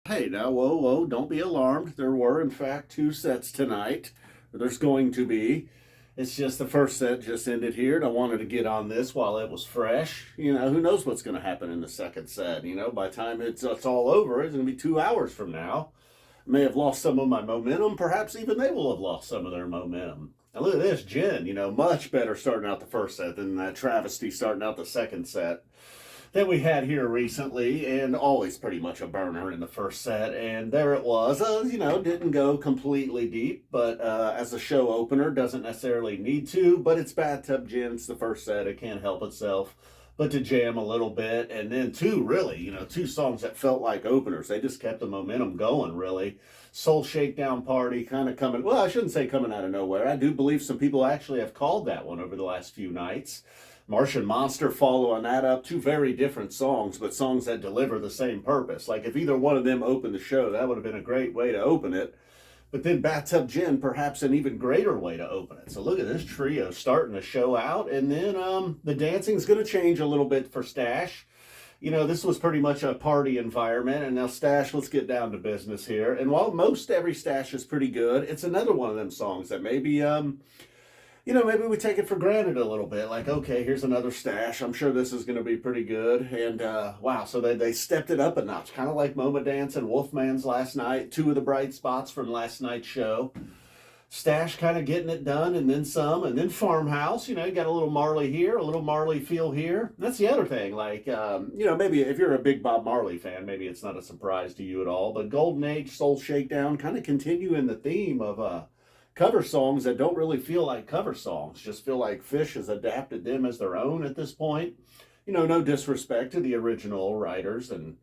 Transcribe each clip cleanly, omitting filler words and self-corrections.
Hey, now, whoa, whoa, don't be alarmed. There were, in fact, two sets tonight. There's going to be. It's just the first set just ended here, and I wanted to get on this while it was fresh. Who knows what's going to happen in the second set? By the time it's all over, it's going to be 2 hours from now. I may have lost some of my momentum. Perhaps even they will have lost some of their momentum. Now look at this, Jen, much better starting out the first set than that travesty starting out the second set that we had here recently, and always pretty much a burner in the first set. And there it was. Didn't go completely deep, but as a show opener, doesn't necessarily need to. But it's Bathtub Gin. It's the first set. It can't help itself but to jam a little bit. And then two songs that felt like openers. They just kept the momentum going, really. Soul Shakedown Party kind of coming, well, I shouldn't say coming out of nowhere. I do believe some people actually have called that one over the last few nights. Martian Monster following that up. Two very different songs, but songs that deliver the same purpose. Like if either one of them opened the show, that would have been a great way to open it. But then Bathtub Gin, perhaps an even greater way to open it. So look at this trio starting the show out. And then the dancing's going to change a little bit for Stash. This was pretty much a party environment. And now Stash, let's get down to business here. And while most every Stash is pretty good, it's another one of them songs that maybe maybe we take it for granted a little bit. Like, okay, here's another Stash. I'm sure this is going to be pretty good. And wow, so they stepped it up a notch, kind of like MoMA Dance and Wolfman's last night. Two of the bright spots from last night's show. Stash kind of getting it done, and then some. And then Farmhouse, you got a little Marley here, a little Marley feel here. That's the other thing. Like, maybe if you're a big Bob Marley fan, maybe it's not a surprise to you at all. But Golden Age, Soul Shakedown, kind of continuing the theme of cover songs that don't really feel like cover songs, just feel like Phish has adapted them as their own at this point. No disrespect to the original writers and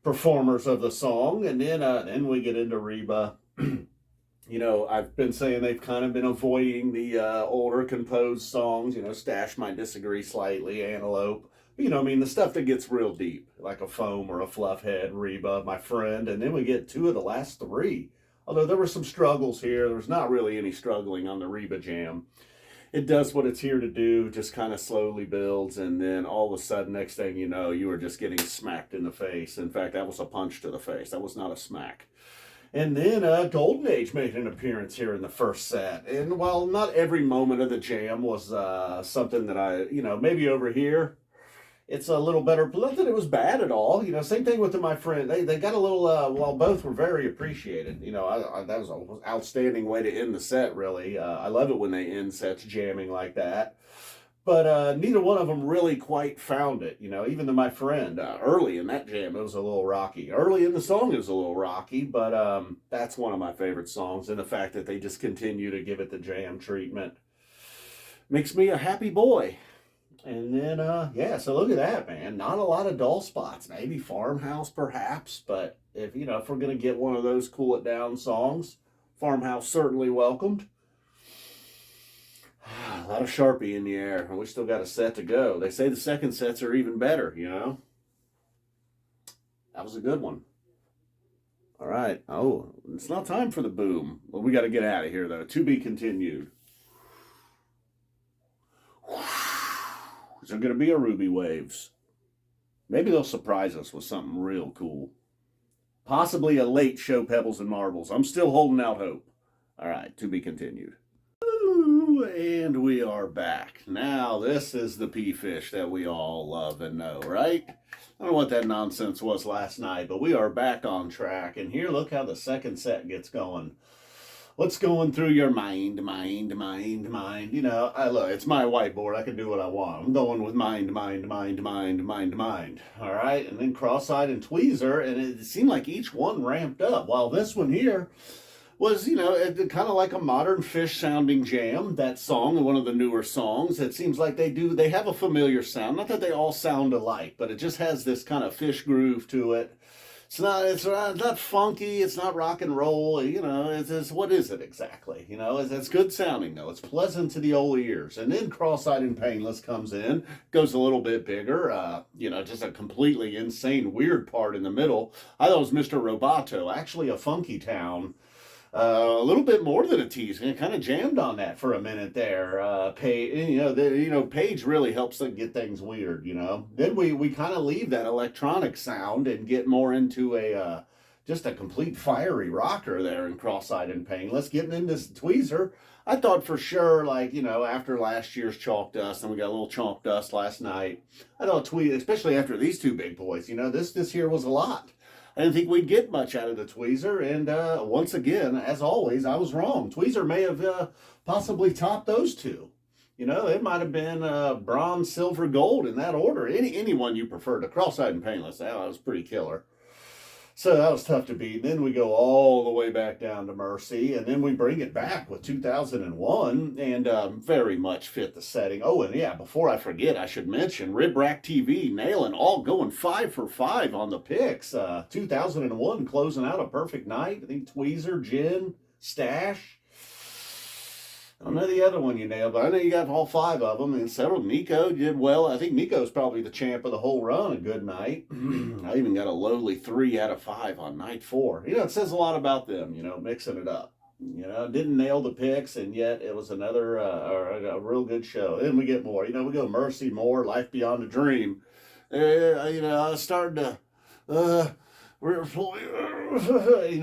performers of the song. And then we get into Reba. I've been saying they've kind of been avoiding the older composed songs. Stash might disagree slightly, Antelope. The stuff that gets real deep, like a Foam or a Fluffhead, Reba, My Friend. And then we get two of the last three. Although there were some struggles here, there was not really any struggling on the Reba jam. It does what it's here to do, just kind of slowly builds, and then all of a sudden, next thing you know, you were just getting smacked in the face. In fact, that was a punch to the face. That was not a smack. And then Golden Age made an appearance here in the first set. And while not every moment of the jam was something that I, maybe over here, it's a little better. Not that it was bad at all. Same thing with My Friend. They got a little, while both were very appreciated. That was an outstanding way to end the set, really. I love it when they end sets jamming like that. But neither one of them really quite found it. Even My Friend, early in that jam, it was a little rocky. Early in the song, it was a little rocky. But that's one of my favorite songs. And the fact that they just continue to give it the jam treatment makes me a happy boy. And then, so look at that, man. Not a lot of dull spots. Maybe Farmhouse, perhaps. But if we're going to get one of those cool it down songs, Farmhouse certainly welcomed. A lot of Sharpie in the air. And we still got a set to go. They say the second sets are even better, That was a good one. All right. Oh, it's not time for the boom. Well, we got to get out of here, though. To be continued. Is there going to be a Ruby Waves? Maybe they'll surprise us with something real cool. Possibly a late show Pebbles and Marbles. I'm still holding out hope. All right, to be continued. And we are back. Now, this is the Phish that we all love and know, right? I don't know what that nonsense was last night, but we are back on track. And here, look how the second set gets going. What's going through your mind? Look, it's my whiteboard. I can do what I want. I'm going with mind. All right, and then Crosseyed and Tweezer, and it seemed like each one ramped up. While this one here was, kind of like a modern Phish sounding jam. That song, one of the newer songs, it seems like they have a familiar sound. Not that they all sound alike, but it just has this kind of Phish groove to it. It's not funky. It's not rock and roll. It's what is it exactly? It's good sounding though. It's pleasant to the old ears. And then Cross-Eyed and Painless comes in, goes a little bit bigger. Just a completely insane weird part in the middle. I thought it was Mr. Roboto, actually a Funky Town. A little bit more than a tease. And kind of jammed on that for a minute there. Page really helps them get things weird. Then we kind of leave that electronic sound and get more into a just a complete fiery rocker there in Crosseyed and Painless. Getting into Tweezer, I thought for sure, like, after last year's Chalk Dust, and we got a little Chalk Dust last night, I thought Tweezer, especially after these two big boys, this here was a lot. I didn't think we'd get much out of the Tweezer, and once again, as always, I was wrong. Tweezer may have possibly topped those two. It might have been bronze, silver, gold in that order. Any one you prefer. To Crosseyed and Painless, that was pretty killer. So that was tough to beat. Then we go all the way back down to Mercy, and then we bring it back with 2001, and very much fit the setting. Oh, and yeah, before I forget, I should mention Rib Rack TV nailing all, going 5 for 5 on the picks. 2001 closing out a perfect night. I think Tweezer, Gin, Stash. I don't know the other one you nailed, but I know you got all 5 of them, and several. Nico did well. I think Nico's probably the champ of the whole run. A good night. I even got a lowly 3 out of 5 on night 4. It says a lot about them, mixing it up. Didn't nail the picks, and yet it was another a real good show. Then we get more. We go Mercy, more, Life Beyond a Dream. I was starting to...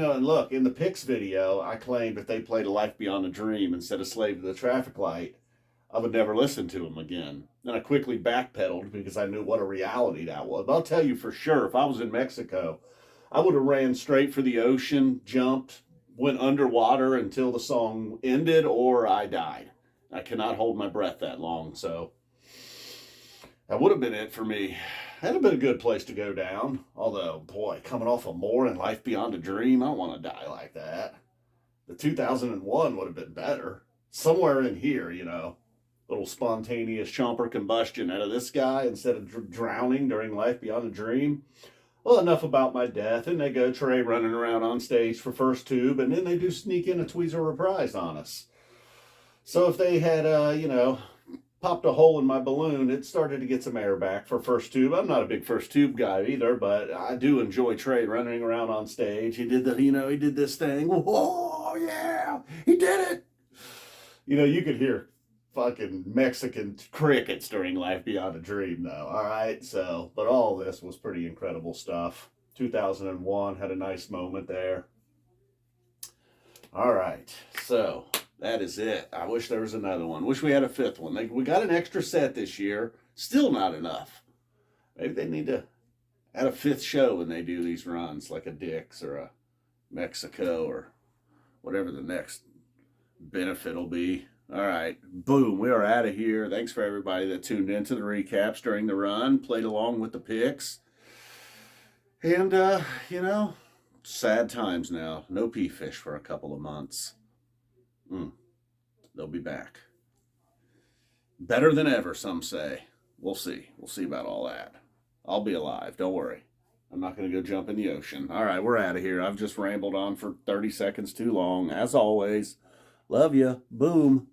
and look, in the Picks video, I claimed if they played A Life Beyond a Dream instead of Slave to the Traffic Light, I would never listen to them again. Then I quickly backpedaled because I knew what a reality that was. But I'll tell you for sure, if I was in Mexico, I would have ran straight for the ocean, jumped, went underwater until the song ended, or I died. I cannot hold my breath that long, so that would have been it for me. That'd have been a good place to go down. Although, boy, coming off of More and Life Beyond a Dream, I don't want to die like that. The 2001 would have been better. Somewhere in here, little spontaneous chomper combustion out of this guy instead of drowning during Life Beyond a Dream. Well, enough about my death. And they go Trey running around on stage for first tube, and then they do sneak in a Tweezer reprise on us. So if they had, popped a hole in my balloon, it started to get some air back for first tube. I'm not a big first tube guy either, but I do enjoy Trey running around on stage. He did he did this thing. Whoa, yeah, he did it. You could hear fucking Mexican crickets during Life Beyond a Dream, though. All right, so, but all this was pretty incredible stuff. 2001 had a nice moment there. All right, so that is it. I wish there was another one. Wish we had a 5th one. We got an extra set this year. Still not enough. Maybe they need to add a 5th show when they do these runs, like a Dick's or a Mexico or whatever the next benefit will be. All right. Boom. We are out of here. Thanks for everybody that tuned into the recaps during the run, played along with the picks. And, sad times now. No Phish for a couple of months. They'll be back. Better than ever, some say. We'll see. We'll see about all that. I'll be alive. Don't worry. I'm not going to go jump in the ocean. All right, we're out of here. I've just rambled on for 30 seconds too long. As always, love you. Boom.